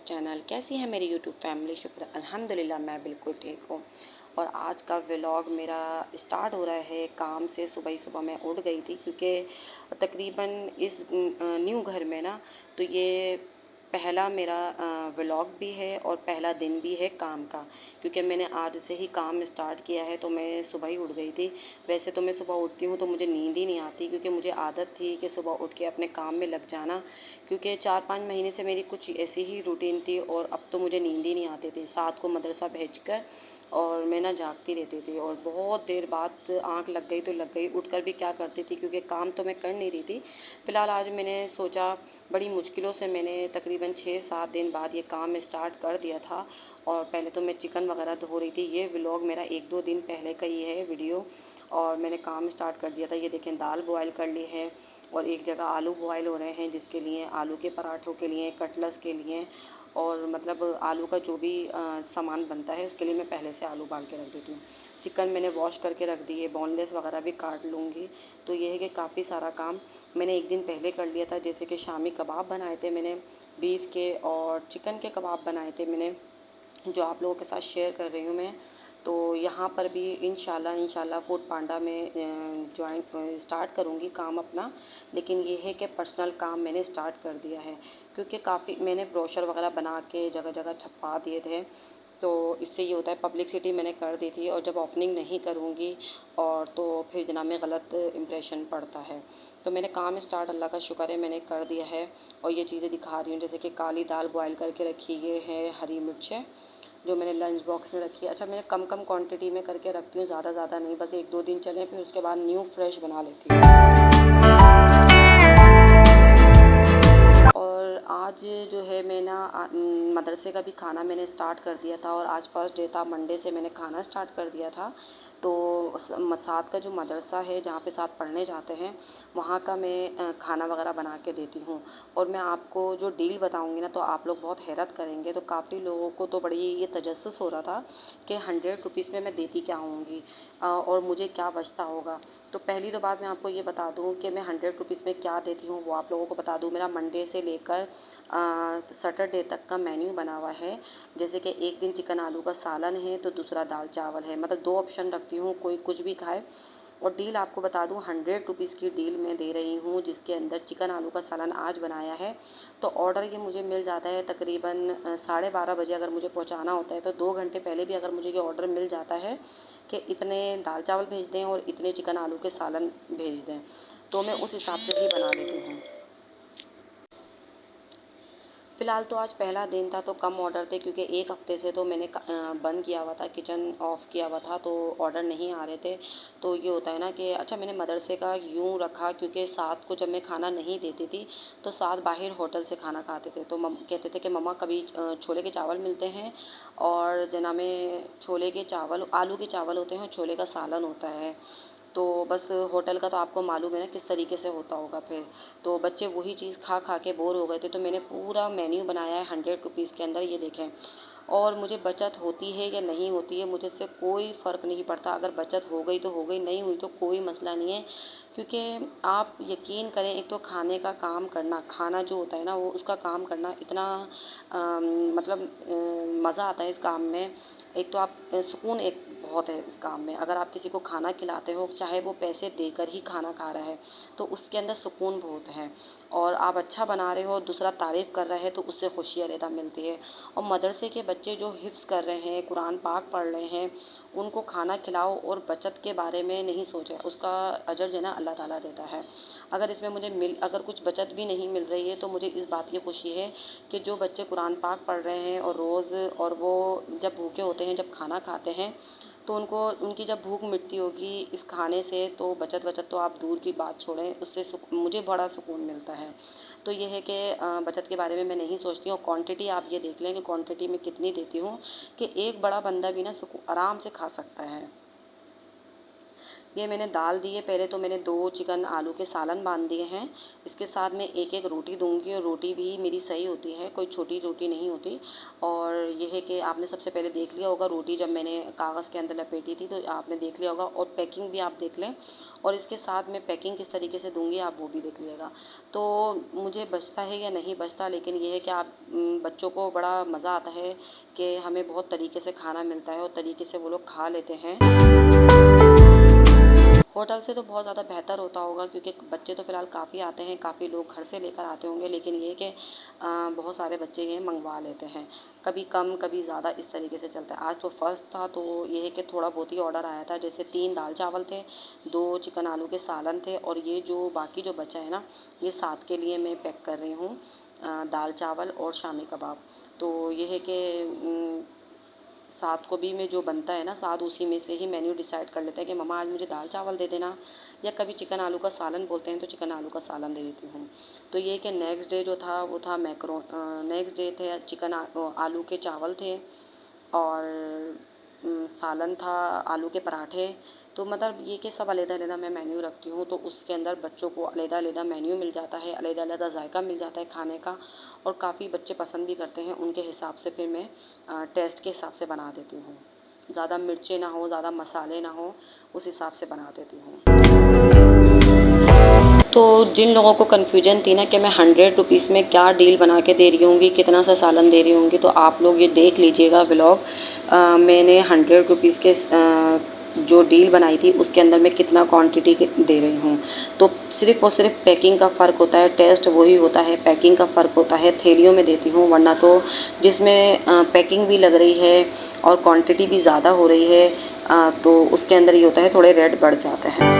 Channel. कैसी है मेरी यूट्यूब फैमिली? शुक्र अल्हम्दुलिल्लाह मैं बिल्कुल ठीक हूँ। और आज का व्लॉग मेरा स्टार्ट हो रहा है काम से। सुबह ही सुबह मैं उठ गई थी क्योंकि तकरीबन इस न्यू घर में ना, तो ये पहला मेरा व्लॉग भी है और पहला दिन भी है काम का, क्योंकि मैंने आज से ही काम स्टार्ट किया है। तो मैं सुबह ही उठ गई थी। वैसे तो मैं सुबह उठती हूँ तो मुझे नींद ही नहीं आती, क्योंकि मुझे आदत थी कि सुबह उठ के अपने काम में लग जाना, क्योंकि 4-5 महीने से मेरी कुछ ऐसी ही रूटीन थी और अब तो मुझे नींद ही नहीं आती थी। 7 को मदरसा भेजकर और मैं ना जागती रहती थी, और बहुत देर बाद आँख लग गई तो लग गई। उठकर भी क्या करती थी, क्योंकि काम तो मैं कर नहीं रही थी। फ़िलहाल आज मैंने सोचा, बड़ी मुश्किलों से मैंने तकरीबन 6-7 दिन बाद ये काम स्टार्ट कर दिया था। और पहले तो मैं चिकन वगैरह धो रही थी। ये व्लॉग मेरा 1-2 दिन पहले का ही है वीडियो, और मैंने काम स्टार्ट कर दिया था। ये देखें, दाल बॉयल कर ली है और एक जगह आलू बॉयल हो रहे हैं, जिसके लिए आलू के पराठों के लिए, कटलेट्स के लिए, और मतलब आलू का जो भी सामान बनता है उसके लिए मैं पहले से आलू उबाल के रख देती हूँ। चिकन मैंने वॉश करके रख दी है, बोनलेस वगैरह भी काट लूँगी। तो ये है कि काफ़ी सारा काम मैंने एक दिन पहले कर लिया था। जैसे कि शामी कबाब बनाए थे मैंने बीफ के, और चिकन के कबाब बनाए थे मैंने, जो आप लोगों के साथ शेयर कर रही हूँ मैं। तो यहाँ पर भी इंशाल्लाह फूड पांडा में जॉइन स्टार्ट करूँगी काम अपना। लेकिन ये है कि पर्सनल काम मैंने स्टार्ट कर दिया है, क्योंकि काफ़ी मैंने ब्रोशर वगैरह बना के जगह जगह छपवा दिए थे। तो इससे ये होता है, पब्लिसिटी मैंने कर दी थी, और जब ओपनिंग नहीं करूँगी और तो फिर जना में गलत इम्प्रेशन पड़ता है। तो मैंने काम स्टार्ट, अल्लाह का शुक्र है, मैंने कर दिया है। और ये चीज़ें दिखा रही हूँ, जैसे कि काली दाल बॉयल करके रखी, ये है हरी मिर्चें जो मैंने लंच बॉक्स में रखी है। अच्छा, मैंने कम कम क्वांटिटी में करके रखती हूँ, ज़्यादा नहीं, बस 1-2 दिन चले, फिर उसके बाद न्यू फ्रेश बना लेती हूँ। और आज जो है मैं ना मदरसे का भी खाना मैंने स्टार्ट कर दिया था, और आज फर्स्ट डे था, मंडे से मैंने खाना स्टार्ट कर दिया था। तो साथ का जो मदरसा है जहाँ पे साथ पढ़ने जाते हैं, वहाँ का मैं खाना वगैरह बना के देती हूँ। और मैं आपको जो डील बताऊँगी ना, तो आप लोग बहुत हैरत करेंगे। तो काफ़ी लोगों को तो बड़ी ये तजस्सुस हो रहा था कि 100 रुपीज़ में मैं देती क्या होंगी, और मुझे क्या बचता होगा। तो पहली तो बात मैं आपको ये बता दूँ कि मैं 100 रुपीज़ में क्या देती हूँ, वो आप लोगों को बता दूँ। मेरा मंडे से लेकर सैटरडे तक का मेन्यू बना हुआ है। जैसे कि एक दिन चिकन आलू का सालन है, तो दूसरा दाल चावल है, मतलब 2 ऑप्शन रखती हूँ, कोई कुछ भी खाए। और डील आपको बता दूँ, 100 रुपीज़ की डील मैं दे रही हूँ, जिसके अंदर चिकन आलू का सालन आज बनाया है। तो ऑर्डर ये मुझे मिल जाता है तकरीबन 12:30 बजे। अगर मुझे पहुँचाना होता है तो 2 घंटे पहले भी अगर मुझे ये ऑर्डर मिल जाता है कि इतने दाल चावल भेज दें और इतने चिकन आलू के सालन भेज दें, तो मैं उस हिसाब से ही बना लेती हूँ। फ़िलहाल तो आज पहला दिन था, तो कम ऑर्डर थे, क्योंकि 1 हफ़्ते से तो मैंने बंद किया हुआ था, किचन ऑफ़ किया हुआ था, तो ऑर्डर नहीं आ रहे थे। तो ये होता है ना कि अच्छा, मैंने मदरसे का यूँ रखा, क्योंकि 7 को जब मैं खाना नहीं देती थी तो 7 बाहर होटल से खाना खाते थे। तो कहते थे कि मम्मा कभी छोले के चावल मिलते हैं, और जना में छोले के चावल, आलू के चावल होते हैं और छोले का सालन होता है। तो बस होटल का तो आपको मालूम है ना किस तरीके से होता होगा फिर। तो बच्चे वही चीज़ खा खा के बोर हो गए थे, तो मैंने पूरा मेन्यू बनाया है 100 रुपीज़ के अंदर, ये देखें। और मुझे बचत होती है या नहीं होती है, मुझे इससे कोई फ़र्क नहीं पड़ता। अगर बचत हो गई तो हो गई, नहीं हुई तो कोई मसला नहीं है। क्योंकि आप यकीन करें, एक तो खाने का काम करना, खाना जो होता है ना, वो उसका काम करना इतना मतलब मज़ा आता है इस काम में। एक तो आप सुकून एक बहुत है इस काम में। अगर आप किसी को खाना खिलाते हो, चाहे वो पैसे देकर ही खाना खा रहा है, तो उसके अंदर सुकून बहुत है। और आप अच्छा बना रहे हो, दूसरा तारीफ़ कर रहा है, तो उससे खुशी अलहदा मिलती है। और मदरसे के बच्चे जो हिफ्ज़ कर रहे हैं, कुरान पाक पढ़ रहे हैं, उनको खाना खिलाओ और बचत के बारे में नहीं सोचें, उसका अजर जो है ना अल्लाह ताला देता है। अगर इसमें मुझे अगर कुछ बचत भी नहीं मिल रही है, तो मुझे इस बात की खुशी है कि जो बच्चे कुरान पाक पढ़ रहे हैं और रोज़, और वो जब भूखे होते हैं, जब खाना खाते हैं, तो उनको, उनकी जब भूख मिटती होगी इस खाने से, तो बचत तो आप दूर की बात छोड़ें, उससे मुझे बड़ा सुकून मिलता है। तो ये है कि बचत के बारे में मैं नहीं सोचती हूँ। क्वांटिटी आप ये देख लें कि क्वांटिटी में कितनी देती हूँ, कि एक बड़ा बंदा भी ना आराम से खा सकता है। ये मैंने दाल दी है। पहले तो मैंने 2 चिकन आलू के सालन बांध दिए हैं। इसके साथ मैं एक-एक रोटी दूँगी और रोटी भी मेरी सही होती है, कोई छोटी रोटी नहीं होती। और ये है कि आपने सबसे पहले देख लिया होगा रोटी जब मैंने कागज़ के अंदर लपेटी थी, तो आपने देख लिया होगा, और पैकिंग भी आप देख लें, और इसके साथ मैं पैकिंग किस तरीके से दूँगी आप वो भी देख लीजिएगा। तो मुझे बचता है या नहीं बचता, लेकिन ये है कि आप बच्चों को बड़ा मज़ा आता है कि हमें बहुत तरीके से खाना मिलता है और तरीके से वो लोग खा लेते हैं। होटल से तो बहुत ज़्यादा बेहतर होता होगा, क्योंकि बच्चे तो फ़िलहाल काफ़ी आते हैं, काफ़ी लोग घर से लेकर आते होंगे, लेकिन ये है कि बहुत सारे बच्चे ये मंगवा लेते हैं, कभी कम कभी ज़्यादा, इस तरीके से चलता है। आज तो फर्स्ट था, तो ये है कि थोड़ा बहुत ही ऑर्डर आया था, जैसे 3 दाल चावल थे, 2 चिकन आलू के सालन थे, और ये जो बाकी जो बचा है ना, ये 7 के लिए मैं पैक कर रही हूँ, दाल चावल और शामी कबाब। तो ये है कि साथ को भी में जो बनता है ना, साथ उसी में से ही मेन्यू डिसाइड कर लेते हैं कि मम्मा आज मुझे दाल चावल दे देना, या कभी चिकन आलू का सालन बोलते हैं तो चिकन आलू का सालन दे देती हूँ। तो ये कि नेक्स्ट डे जो था वो था नेक्स्ट डे थे चिकन आलू के चावल थे, और सालन था, आलू के पराठे। तो मतलब ये कि सब अलग-अलग मैं मेन्यू रखती हूँ, तो उसके अंदर बच्चों को अलग-अलग मेन्यू मिल जाता है, अलग-अलग जायका मिल जाता है खाने का, और काफ़ी बच्चे पसंद भी करते हैं। उनके हिसाब से फिर मैं टेस्ट के हिसाब से बना देती हूँ। ज़्यादा मिर्चें ना हो, ज़्यादा मसाले ना हो, उस हिसाब से बना देती हूँ। तो जिन लोगों को कन्फ्यूजन थी ना कि मैं 100 रुपीज़ में क्या डील बना के दे रही होंगी, कितना सा सालन दे रही होंगी, तो आप लोग ये देख लीजिएगा व्लॉग। मैंने 100 रुपीज़ के जो डील बनाई थी उसके अंदर मैं कितना क्वांटिटी दे रही हूँ। तो सिर्फ़ और सिर्फ पैकिंग का फ़र्क होता है, टेस्ट वही होता है, पैकिंग का फ़र्क होता है। थैलियों में देती हूँ, वरना तो जिसमें पैकिंग भी लग रही है और क्वांटिटी भी ज़्यादा हो रही है, तो उसके अंदर ये होता है थोड़े रेट बढ़ जाते हैं।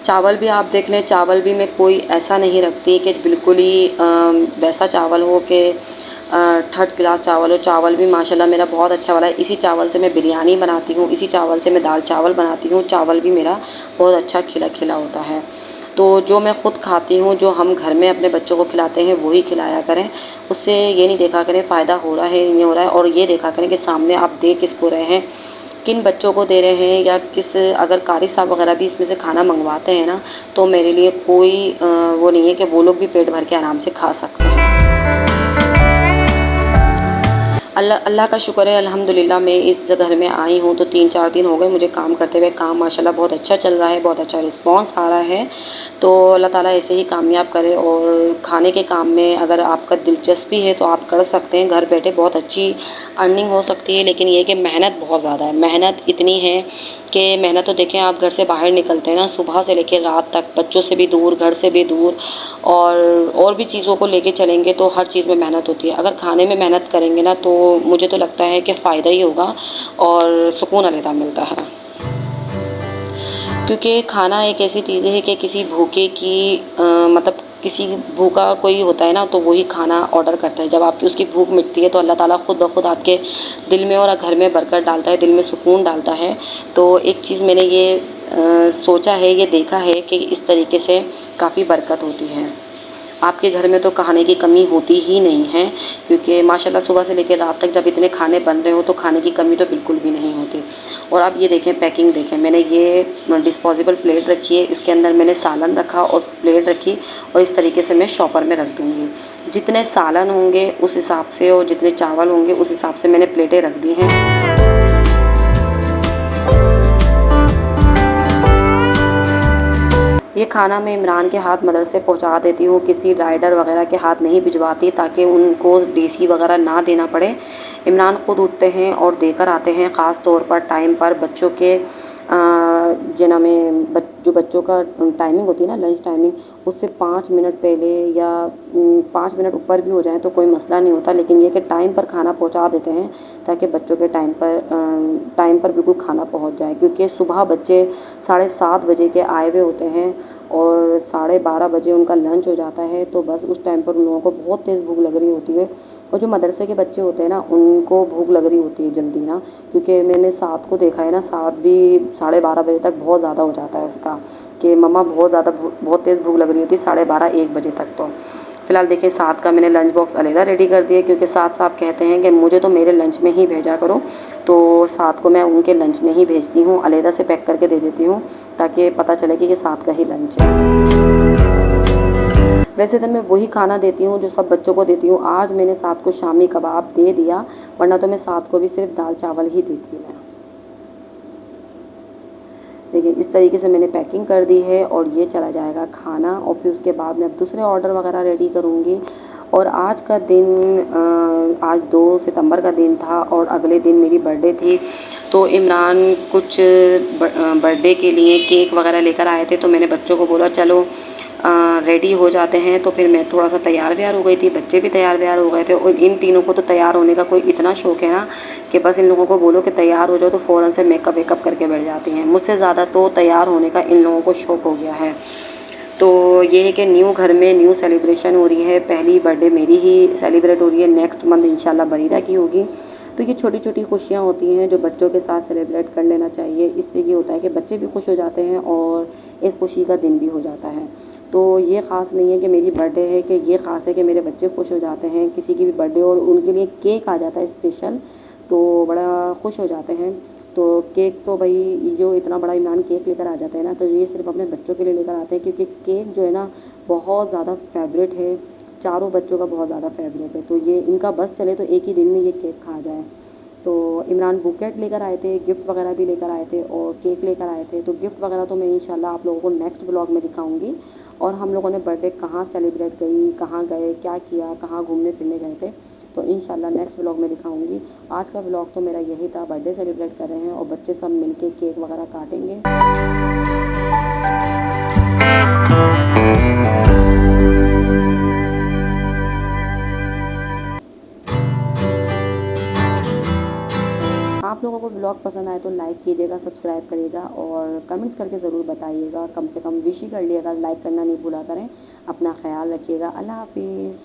चावल भी आप देख लें, चावल भी मैं कोई ऐसा नहीं रखती कि बिल्कुल ही वैसा चावल हो कि थर्ड क्लास चावल हो। चावल भी माशाल्लाह मेरा बहुत अच्छा वाला है। इसी चावल से मैं बिरयानी बनाती हूँ, इसी चावल से मैं दाल चावल बनाती हूँ। चावल भी मेरा बहुत अच्छा खिला खिला होता है। तो जो मैं ख़ुद खाती हूँ, जो हम घर में अपने बच्चों को खिलाते हैं, वही खिलाया करें। उससे ये नहीं देखा करें फ़ायदा हो रहा है नहीं हो रहा है, और ये देखा करें कि सामने आप दे किसको रहे हैं, किन बच्चों को दे रहे हैं, या किस, अगर कारी साहब वगैरह भी इसमें से खाना मंगवाते हैं ना, तो मेरे लिए कोई वो नहीं है कि वो लोग भी पेट भर के आराम से खा सकते हैं। अल्लाह अल्लाह का शुक्र है, अल्हम्दुलिल्लाह मैं इस घर में आई हूँ तो 3-4 दिन हो गए मुझे काम करते हुए। काम माशाल्लाह बहुत अच्छा चल रहा है, बहुत अच्छा रिस्पॉन्स आ रहा है। तो अल्लाह ताला ऐसे ही कामयाब करे, और खाने के काम में अगर आपका दिलचस्पी है तो आप कर सकते हैं, घर बैठे बहुत अच्छी अर्निंग हो सकती है। लेकिन ये कि मेहनत बहुत ज़्यादा है, मेहनत इतनी है कि मेहनत तो देखें, आप घर से बाहर निकलते हैं ना, सुबह से लेकर रात तक, बच्चों से भी दूर, घर से भी दूर, और भी चीज़ों को लेके चलेंगे तो हर चीज़ में मेहनत होती है। अगर खाने में मेहनत करेंगे ना, तो मुझे तो लगता है कि फ़ायदा ही होगा और सुकून अलहदा मिलता है। क्योंकि खाना एक ऐसी चीज़ है कि किसी भूखे की मतलब किसी भूखा कोई होता है ना, तो वही खाना ऑर्डर करता है। जब आपकी उसकी भूख मिटती है तो अल्लाह ताला खुद ब खुद आपके दिल में और घर में बरकत डालता है, दिल में सुकून डालता है। तो एक चीज़ मैंने ये सोचा है, ये देखा है कि इस तरीके से काफ़ी बरकत होती है। आपके घर में तो खाने की कमी होती ही नहीं है, क्योंकि माशाल्लाह सुबह से लेकर रात तक जब इतने खाने बन रहे हो तो खाने की कमी तो बिल्कुल भी नहीं होती। और आप ये देखें, पैकिंग देखें, मैंने ये डिस्पोजेबल प्लेट रखी है, इसके अंदर मैंने सालन रखा और प्लेट रखी, और इस तरीके से मैं शॉपर में रख दूँगी। जितने सालन होंगे उस हिसाब से और जितने चावल होंगे उस हिसाब से मैंने प्लेटें रख दी हैं। ये खाना मैं इमरान के हाथ मदरसे पहुंचा देती हूँ, किसी राइडर वगैरह के हाथ नहीं भिजवाती, ताकि उनको डीसी वगैरह ना देना पड़े। इमरान खुद उठते हैं और देकर आते हैं, ख़ास तौर पर टाइम पर बच्चों के जना में जो बच्चों का टाइमिंग होती है ना, लंच टाइमिंग, उससे 5 मिनट पहले या 5 मिनट ऊपर भी हो जाए तो कोई मसला नहीं होता। लेकिन ये कि टाइम पर खाना पहुंचा देते हैं, ताकि बच्चों के टाइम पर बिल्कुल खाना पहुंच जाए। क्योंकि सुबह बच्चे 7:30 बजे के आए हुए होते हैं और 12:30 बजे उनका लंच हो जाता है, तो बस उस टाइम पर उन लोगों को बहुत तेज़ भूख लग रही होती है। और जो मदरसे के बच्चे होते हैं ना, उनको भूख लग रही होती है जल्दी ना, क्योंकि मैंने 7 को देखा है ना, 7 भी 12:30 बजे तक बहुत ज़्यादा हो जाता है उसका, कि मम्मा बहुत तेज़ भूख लग रही होती है 12:30-1 बजे तक। फ़िलहाल देखिए 7 का मैंने लंच बॉक्स अलहदा रेडी कर दिया, क्योंकि 7 साहब कहते हैं कि मुझे तो मेरे लंच में ही भेजा करो, तो 7 को मैं उनके लंच में ही भेजती हूँ, अलहदा से पैक करके दे देती हूँ ताकि पता चले कि ये 7 का ही लंच है। वैसे तो मैं वही खाना देती हूँ जो सब बच्चों को देती हूँ। आज मैंने 7 को शामी कबाब दे दिया, वरना तो मैं 7 को भी सिर्फ दाल चावल ही देती मैं। देखिए इस तरीके से मैंने पैकिंग कर दी है और ये चला जाएगा खाना, और फिर उसके बाद मैं अब दूसरे ऑर्डर वगैरह रेडी करूँगी। और आज का दिन आज 2 सितंबर का दिन था और अगले दिन मेरी बर्थडे थी, तो इमरान कुछ बर्थडे के लिए केक वगैरह लेकर आए थे, तो मैंने बच्चों को बोला चलो रेडी हो जाते हैं। तो फिर मैं थोड़ा सा तैयार व्यार हो गई थी, बच्चे भी तैयार व्यार हो गए थे, और इन तीनों को तो तैयार होने का कोई इतना शौक है ना कि बस इन लोगों को बोलो कि तैयार हो जाओ तो फ़ौरन से मेकअप वेकअप करके बैठ जाती हैं। मुझसे ज़्यादा तो तैयार होने का इन लोगों को शौक हो गया है। तो ये है कि न्यू घर में न्यू सेलिब्रेशन हो रही है, पहली बर्थडे मेरी ही सेलिब्रेट हो रही है, नेक्स्ट मंथ इंशाल्लाह बरीदा की होगी। तो ये छोटी छोटी खुशियाँ होती हैं जो बच्चों के साथ सेलिब्रेट कर लेना चाहिए। इससे ये होता है कि बच्चे भी खुश हो जाते हैं और एक खुशी का दिन भी हो जाता है। तो ये ख़ास नहीं है कि मेरी बर्थडे है कि ये ख़ास है कि मेरे बच्चे खुश हो जाते हैं, किसी की भी बर्थडे और उनके लिए केक आ जाता है स्पेशल, तो बड़ा खुश हो जाते हैं। तो केक तो भाई जो इतना बड़ा इमरान केक लेकर आ जाता है ना, तो ये सिर्फ अपने बच्चों के लिए लेकर आते हैं, क्योंकि केक जो है ना बहुत ज़्यादा फेवरेट है, चारों बच्चों का बहुत ज़्यादा फेवरेट है। तो ये इनका बस चले तो एक ही दिन में ये केक खा जाए। तो इमरान बुकेट लेकर आए थे, गिफ्ट वगैरह भी लेकर आए थे और केक लेकर आए थे। तो गिफ्ट वगैरह तो मैं इंशाल्लाह आप लोगों को नेक्स्ट ब्लॉग में दिखाऊंगी। और हम लोगों ने बर्थडे कहाँ सेलिब्रेट करी, कहाँ गए, क्या किया, कहाँ घूमने फिरने गए थे, तो इंशाल्लाह नेक्स्ट ब्लॉग में दिखाऊंगी। आज का ब्लॉग तो मेरा यही था, बर्थडे सेलिब्रेट कर रहे हैं और बच्चे सब मिलके केक वगैरह काटेंगे। आप लोगों को ब्लॉग पसंद आए तो लाइक कीजिएगा, सब्सक्राइब करिएगा और कमेंट्स करके ज़रूर बताइएगा। कम से कम विश ही कर लिएगा, लाइक करना नहीं भूला करें। अपना ख्याल रखिएगा। अल्लाह हाफिज़।